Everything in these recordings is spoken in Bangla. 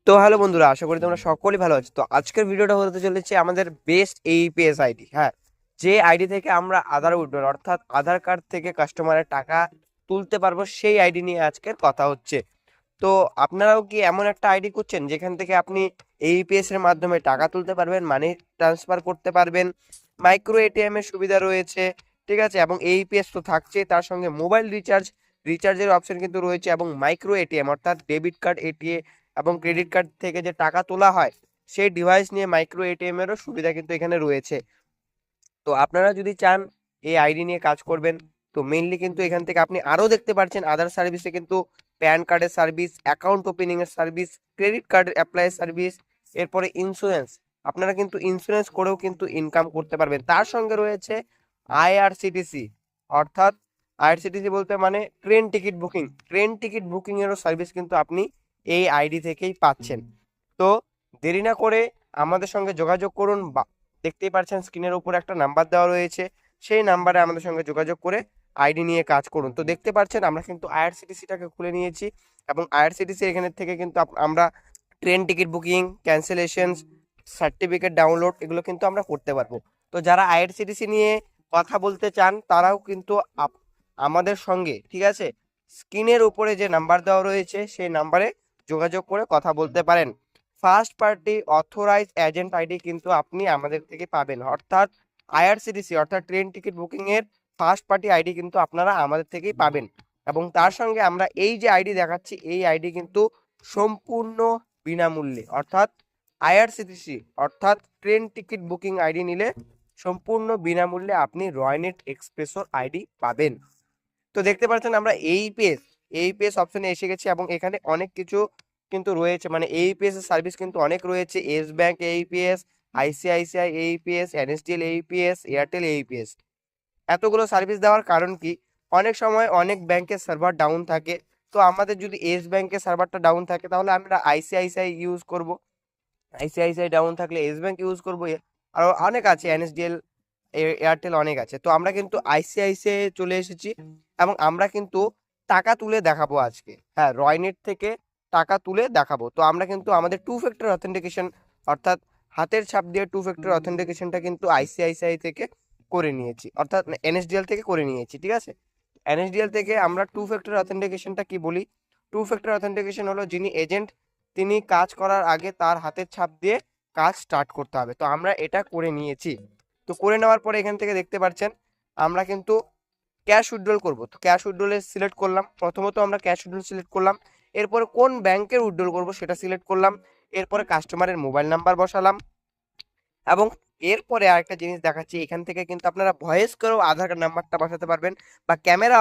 তো হ্যালো বন্ধুরা, আশা করি তোমরা সকলেই ভালো আছো। তো আজকের ভিডিওটা হতে চলেছে আমাদের বেস্ট এইপিএস আইডি। হ্যাঁ, যে আইডি থেকে আমরা আধার উইথড্রল অর্থাৎ আধার কার্ড থেকে কাস্টমারের টাকা তুলতে পারবো, সেই আইডি নিয়ে আজকের কথা হচ্ছে। তো আপনারাও কি এমন একটা আইডি করছেন যেখান থেকে আপনি এইপিএস এর মাধ্যমে টাকা তুলতে পারবেন, মানি ট্রান্সফার করতে পারবেন, মাইক্রো এটিএম এর সুবিধা রয়েছে, ঠিক আছে, এবং এইপিএস তো থাকছে, তার সঙ্গে মোবাইল রিচার্জের অপশন কিন্তু রয়েছে, এবং মাইক্রো এটিএম অর্থাৎ ডেবিট কার্ড, এটিএম এবং ক্রেডিট কার্ড থেকে যে টাকা তোলা হয় সেই ডিভাইস নিয়ে মাইক্রো এটিএম এরও সুবিধা কিন্তু এখানে রয়েছে। তো আপনারা যদি চান এই আইডি নিয়ে কাজ করবেন, তো মেইনলি কিন্তু এখান থেকে আপনি আরও দেখতে পাচ্ছেন আদার সার্ভিসে কিন্তু প্যান কার্ডের সার্ভিস, অ্যাকাউন্ট ওপেনিং এর service, credit card apply service, এরপরে ইন্স্যুরেন্স। আপনারা কিন্তু ইন্স্যুরেন্স করেও কিন্তু ইনকাম করতে পারবেন। তার সঙ্গে রয়েছে আইআরসিটিসি অর্থাৎ আইআরসিটিসি বলতে মানে ট্রেন টিকিট বুকিং এরও সার্ভিস কিন্তু আপনি এই আইডি থেকেই পাচ্ছেন। তো দেরি না করে আমাদের সঙ্গে যোগাযোগ করুন। দেখতেই পাচ্ছেন স্ক্রিনের উপর একটা নাম্বার দেওয়া রয়েছে, সেই নাম্বারে আমাদের সঙ্গে যোগাযোগ করে আইডি নিয়ে কাজ করুন। তো দেখতে পাচ্ছেন আমরা কিন্তু আইআরসিটিসিটাকে খুলে নিয়েছি, এবং আইআরসিটিসি এখানে থেকে কিন্তু আমরা train ticket booking, cancellation, certificate download এগুলো কিন্তু আমরা করতে পারবো। তো যারা আইআরসিটিসি নিয়ে কথা বলতে চান তারাও কিন্তু আমাদের সঙ্গে, ঠিক আছে, স্ক্রিনের উপরে যে নাম্বার দেওয়া রয়েছে সেই নাম্বারে যোগাযোগ করে কথা বলতে পারেন। First party authorise agent ID কিন্তু আপনি আমাদের থেকে পাবেন, অর্থাৎ আইআরসিটিসি অর্থাৎ ট্রেন টিকিট বুকিং এর ফার্স্ট পার্টি আইডি কিন্তু আপনারা আমাদের থেকেই পাবেন। এবং তার সঙ্গে আমরা এই যে আইডি দেখাচ্ছি এই আইডি কিন্তু সম্পূর্ণ বিনামূল্যে, অর্থাৎ আইআরসিটিসি অর্থাৎ ট্রেন টিকিট বুকিং আইডি নিলে সম্পূর্ণ বিনামূল্যে আপনি রয়নেট এক্সপ্রেসোর আইডি পাবেন। তো দেখতে পাচ্ছেন আমরা এইপিএস অপশনে এসে গেছি, এবং এখানে অনেক কিছু কিন্তু রয়েছে, মানে এইপিএস এর সার্ভিস কিন্তু অনেক রয়েছে। S bank AEPS, ICICI AEPS, NSDL AEPS, Airtel AEPS. এতগুলো সার্ভিস দেওয়ার কারণ কি, অনেক সময় অনেক ব্যাংকের সার্ভার ডাউন থাকে। তো আমাদের যদি এস ব্যাংকের সার্ভারটা ডাউন থাকে তাহলে আমরা আইসিআইসিআই ইউজ করব, আইসিআইসিআই ডাউন থাকলে এস ব্যাংক ইউজ করবো, আরও অনেক আছে, এনএসডিএল, এয়ারটেল অনেক আছে। তো আমরা কিন্তু আইসিআইসিআই চলে এসেছি, এবং আমরা কিন্তু টাকা তুলে দেখাবো আজকে। হ্যাঁ, রয়নেট থেকে টাকা তুলে দেখাবো। তো আমরা কিন্তু আমাদের টু ফ্যাক্টর অথেন্টিকেশন অর্থাৎ হাতের ছাপ দিয়ে টু ফ্যাক্টর অথেন্টিকেশনটা কিন্তু আইসিআইসিআই থেকে করে নিয়েছি, অর্থাৎ এনএসডিএল থেকে করে নিয়েছি, ঠিক আছে। এনএসডিএল থেকে আমরা টু ফ্যাক্টর অথেন্টিকেশনটা কি বলি, টু ফ্যাক্টর অথেন্টিকেশন হলো যিনি এজেন্ট তিনি কাজ করার আগে তার হাতের ছাপ দিয়ে কাজ স্টার্ট করতে হবে। তো আমরা এটা করে নিয়েছি। তো করে নেওয়ার পরে এখান থেকে দেখতে পাচ্ছেন আমরা কিন্তু ক্যাশ উইথড্রল করব। তো ক্যাশ উইথড্রলে সিলেক্ট করলাম, প্রথমত আমরা ক্যাশ উইথড্রল সিলেক্ট করলাম, এরপরে কোন ব্যাংকের উইথড্রল করব সেটা সিলেক্ট করলাম, এরপরে কাস্টমারের মোবাইল নাম্বার বসালাম, এবং এরপরে আরেকটা জিনিস দেখাচ্ছি, এখান থেকে কিন্তু আপনারা ভয়েস করেও আধার কার্ড নাম্বারটা বসাতে পারবেন, বা ক্যামেরা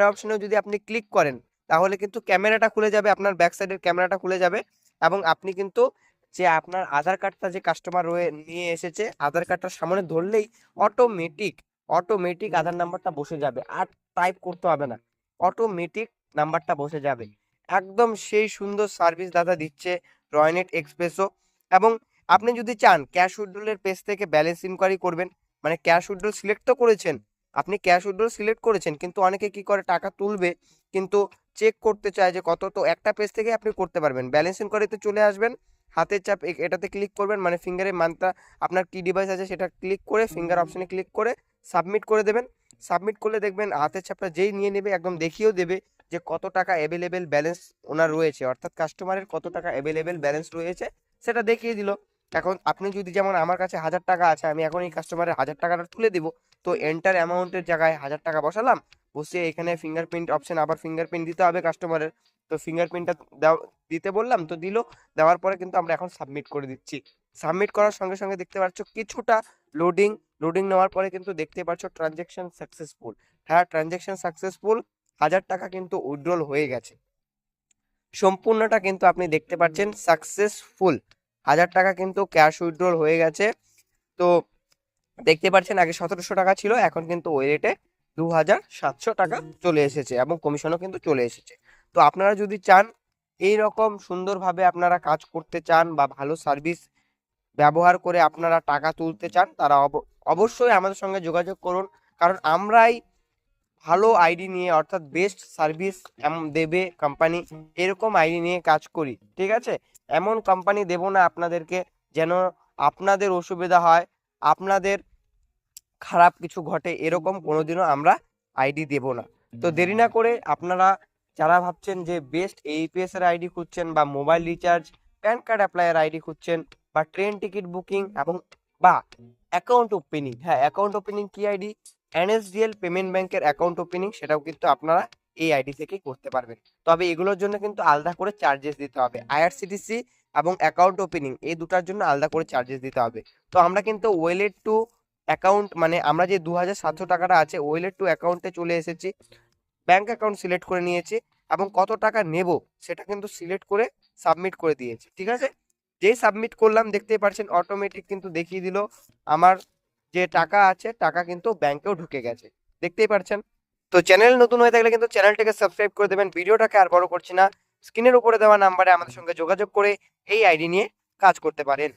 অপশনেও যদি আপনি ক্লিক করেন তাহলে কিন্তু ক্যামেরাটা খুলে যাবে, আপনার ব্যাক সাইডের ক্যামেরাটা খুলে যাবে, এবং আপনি কিন্তু যে আপনার আধার কার্ডটা যে কাস্টমার নিয়ে এসেছে আধার কার্ডটার সামনে ধরলেই অটোমেটিক অটোমেটিক আধার নাম্বারটা বসে যাবে, আর টাইপ করতে হবে না, অটোমেটিক নাম্বারটা বসে যাবে। একদম সেই সুন্দর সার্ভিস দাদা দিচ্ছে রয়নেট এক্সপ্রেসও। এবং আপনি যদি চান ক্যাশ উইথড্রলের পেজ থেকে ব্যালেন্স ইনকোয়ারি করবেন, মানে ক্যাশ উইথড্রল সিলেক্ট তো করেছেন, আপনি ক্যাশ উইথড্রল সিলেক্ট করেছেন, কিন্তু অনেকে কি করে টাকা তুলবে কিন্তু চেক করতে চায় যে কত, তো একটা পেজ থেকে আপনি করতে পারবেন। ব্যালেন্স ইনকোয়ারিতে চলে আসবেন, হাতের চাপ এটাতে ক্লিক করবেন, মানে ফিঙ্গারের মানটা আপনার কি ডিভাইস আছে সেটা ক্লিক করে ফিঙ্গার অপশনে ক্লিক করে সাবমিট করে দেবেন। সাবমিট করলে দেখবেন হাতের ছাপটা যেই নিয়ে নেবে একদম দেখিয়েও দেবে যে কত টাকা অ্যাভেলেবেল ব্যালেন্স ওনার রয়েছে, অর্থাৎ কাস্টমারের কত টাকা অ্যাভেলেবেল ব্যালেন্স রয়েছে সেটা দেখিয়ে দিল। এখন আপনি যদি যেমন আমার কাছে 1000 টাকা আছে, আমি এখন এই কাস্টমারের 1000 টাকাটা তুলে দিব, তো এন্টার অ্যামাউন্টের জায়গায় 1000 টাকা বসালাম, বসিয়ে এখানে ফিঙ্গারপ্রিন্ট অপশন, আবার ফিঙ্গারপ্রিন্ট দিতে হবে কাস্টমারের। তো ফিঙ্গারপ্রিন্টটা দিতে বললাম, তো দিল, দেওয়ার পরে কিন্তু আমরা এখন সাবমিট করে দিচ্ছি। সাবমিট করার সঙ্গে সঙ্গে দেখতে পাচ্ছ কিছুটা লোডিং লোডিং নেওয়ার পরে কিন্তু দেখতে পাচ্ছ ট্রানজ্যাকশন সাকসেসফুল। হ্যাঁ, ট্রানজ্যাকশন সাকসেসফুল, 1000 টাকা কিন্তু উইথড্রল হয়ে গেছে, সম্পূর্ণটা কিন্তু আপনি দেখতে পাচ্ছেন সাকসেসফুল। 1000 টাকা কিন্তু ক্যাশ উইথড্রল হয়ে গেছে। তো দেখতে পাচ্ছেন আগে 1700 টাকা ছিল, এখন কিন্তু ওই রেটে 2700 টাকা চলে এসেছে, এবং কমিশনও কিন্তু চলে এসেছে। তো আপনারা যদি চান এই রকম সুন্দরভাবে আপনারা কাজ করতে চান, বা ভালো সার্ভিস ব্যবহার করে আপনারা টাকা তুলতে চান, তারা অবশ্যই আমাদের সঙ্গে যোগাযোগ করুন, কারণ আমরাই ভালো আইডি নিয়ে অর্থাৎ বেস্ট সার্ভিস দেবে কোম্পানি, এরকম আইডি নিয়ে কাজ করি। ঠিক আছে, এমন কোম্পানি দেব না আপনাদেরকে যেন আপনাদের অসুবিধা হয়, আপনাদের খারাপ কিছু ঘটে, এরকম কোনোদিনও আমরা আইডি দেব না। তো দেরি না করে আপনারা যারা ভাবছেন যে বেস্ট এইপিএস এর আইডি খুঁজছেন, বা মোবাইল রিচার্জ, প্যান কার্ড অ্যাপ্লাইয়ের আইডি খুঁজছেন, বা ট্রেন টিকিট বুকিং এবং বা অ্যাকাউন্ট ওপেনিং, হ্যাঁ অ্যাকাউন্ট ওপেনিং কি আইডি, এনএসডিএল পেমেন্ট ব্যাংকের অ্যাকাউন্ট ওপেনিং, সেটাও কিন্তু আপনারা এই আইডি থেকেই করতে পারবেন। তবে এগুলোর জন্য কিন্তু আলাদা করে চার্জেস দিতে হবে। আইআরসিটিসি এবং অ্যাকাউন্ট ওপেনিং এই দুটার জন্য আলাদা করে চার্জেস দিতে হবে। তো আমরা কিন্তু ওয়েলেট টু অ্যাকাউন্ট, মানে আমরা যে 2700 টাকাটা আছে ওয়েলেট টু অ্যাকাউন্টে চলে এসেছি, ব্যাংক অ্যাকাউন্ট সিলেক্ট করে নিয়েছি এবং কত টাকা নেব সেটা কিন্তু সিলেক্ট করে সাবমিট করে দিয়েছি। ঠিক আছে, যেই সাবমিট করলাম দেখতেই পাচ্ছেন অটোমেটিক কিন্তু দেখিয়ে দিল আমার যে টাকা আছে, টাকা কিন্তু ব্যাংকেও ঢুকে গেছে, দেখতেই পাচ্ছেন। তো চ্যানেল নতুন হয়ে থাকলে কিন্তু চ্যানেলটাকে সাবস্ক্রাইব করে দেবেন। ভিডিওটাকে আর বড় করছি না, স্ক্রিনের উপরে দেওয়া নাম্বারে আমাদের সঙ্গে যোগাযোগ করে এই আইডি নিয়ে কাজ করতে পারেন।